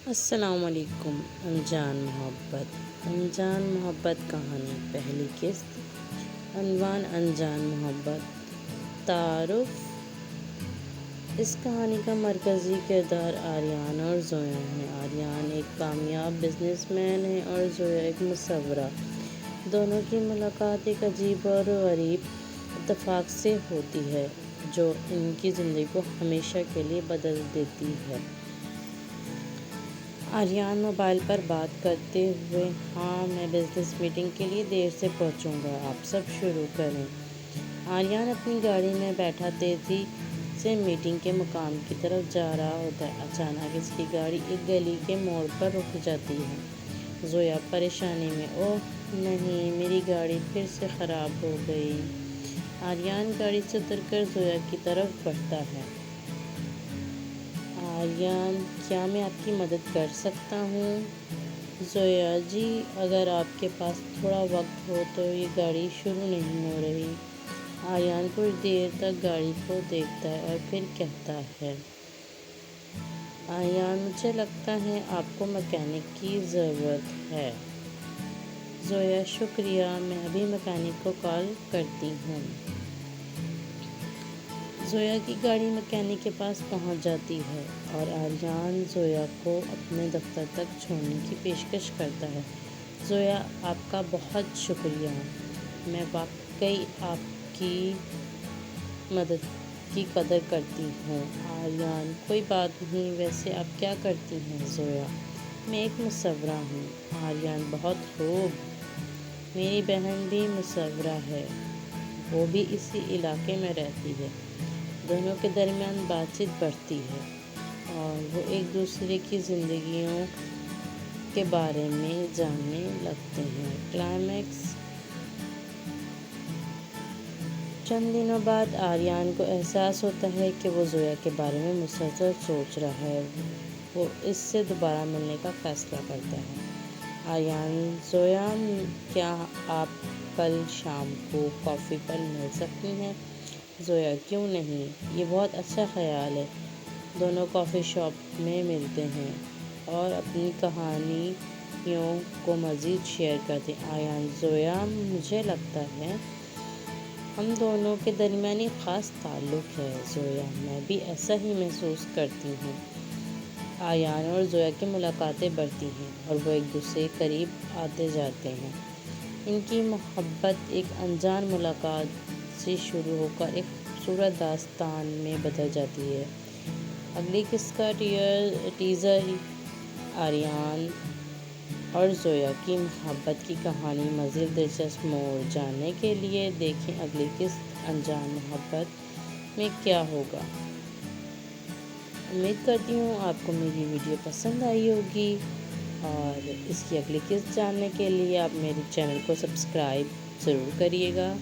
السلام علیکم۔ انجان محبت کہانی پہلی قسط۔ عنوان انجان محبت۔ تعارف۔ اس کہانی کا مرکزی کردار آریان اور زویا ہے۔ آریان ایک کامیاب بزنس مین ہے اور زویا ایک مصورہ۔ دونوں کی ملاقات ایک عجیب اور غریب اتفاق سے ہوتی ہے جو ان کی زندگی کو ہمیشہ کے لیے بدل دیتی ہے۔ آریان موبائل پر بات کرتے ہوئے: ہاں، میں بزنس میٹنگ کے لیے دیر سے پہنچوں گا، آپ سب شروع کریں۔ آریان اپنی گاڑی میں بیٹھا تیزی سے میٹنگ کے مقام کی طرف جا رہا ہوتا ہے۔ اچانک اس کی گاڑی ایک گلی کے موڑ پر رک جاتی ہے۔ زویا پریشانی میں: اوہ نہیں، میری گاڑی پھر سے خراب ہو گئی۔ آریان گاڑی سے اتر کر زویا کی طرف بڑھتا ہے۔ آریان: کیا میں آپ کی مدد کر سکتا ہوں؟ زویا: جی، اگر آپ کے پاس تھوڑا وقت ہو تو یہ گاڑی شروع نہیں ہو رہی۔ آریان کچھ دیر تک گاڑی کو دیکھتا ہے اور پھر کہتا ہے: آریان، مجھے لگتا ہے آپ کو میکینک کی ضرورت ہے۔ زویا: شکریہ، میں ابھی میکینک کو کال کرتی ہوں۔ زویا کی گاڑی میکینک کے پاس پہنچ جاتی ہے اور آریان زویا کو اپنے دفتر تک چھوڑنے کی پیشکش کرتا ہے۔ زویا: آپ کا بہت شکریہ، میں واقعی آپ کی مدد کی قدر کرتی ہوں۔ آریان: کوئی بات نہیں، ویسے آپ کیا کرتی ہیں؟ زویا: میں ایک مصورہ ہوں۔ آریان: بہت خوب، میری بہن بھی مصورہ ہے، وہ بھی اسی علاقے میں رہتی ہے۔ دونوں کے درمیان بات چیت بڑھتی ہے اور وہ ایک دوسرے کی زندگیوں کے بارے میں جاننے لگتے ہیں۔ کلائمیکس۔ چند دنوں بعد آریان کو احساس ہوتا ہے کہ وہ زویا کے بارے میں مسلسل سوچ رہا ہے۔ وہ اس سے دوبارہ ملنے کا فیصلہ کرتا ہے۔ آریان: زویا، کیا آپ کل شام کو کافی پر مل سکتی ہیں؟ زویا: کیوں نہیں، یہ بہت اچھا خیال ہے۔ دونوں کافی شاپ میں ملتے ہیں اور اپنی کہانیوں کو مزید شیئر کرتے ہیں۔ آریان: زویا، مجھے لگتا ہے ہم دونوں کے درمیان ایک خاص تعلق ہے۔ زویا: میں بھی ایسا ہی محسوس کرتی ہوں۔ آریان اور زویا کی ملاقاتیں بڑھتی ہیں اور وہ ایک دوسرے کے قریب آتے جاتے ہیں۔ ان کی محبت ایک انجان ملاقات سے شروع ہو کر ایک خوبصورت داستان میں بدل جاتی ہے۔ اگلی قسط کا ٹیزر آریان اور زویا کی محبت کی کہانی مزید دلچسپ موڑ جاننے کے لیے دیکھیں اگلی قسط انجان محبت میں کیا ہوگا۔ امید کرتی ہوں آپ کو میری ویڈیو پسند آئی ہوگی اور اس کی اگلی قسط جاننے کے لیے آپ میرے چینل کو سبسکرائب ضرور کریے گا۔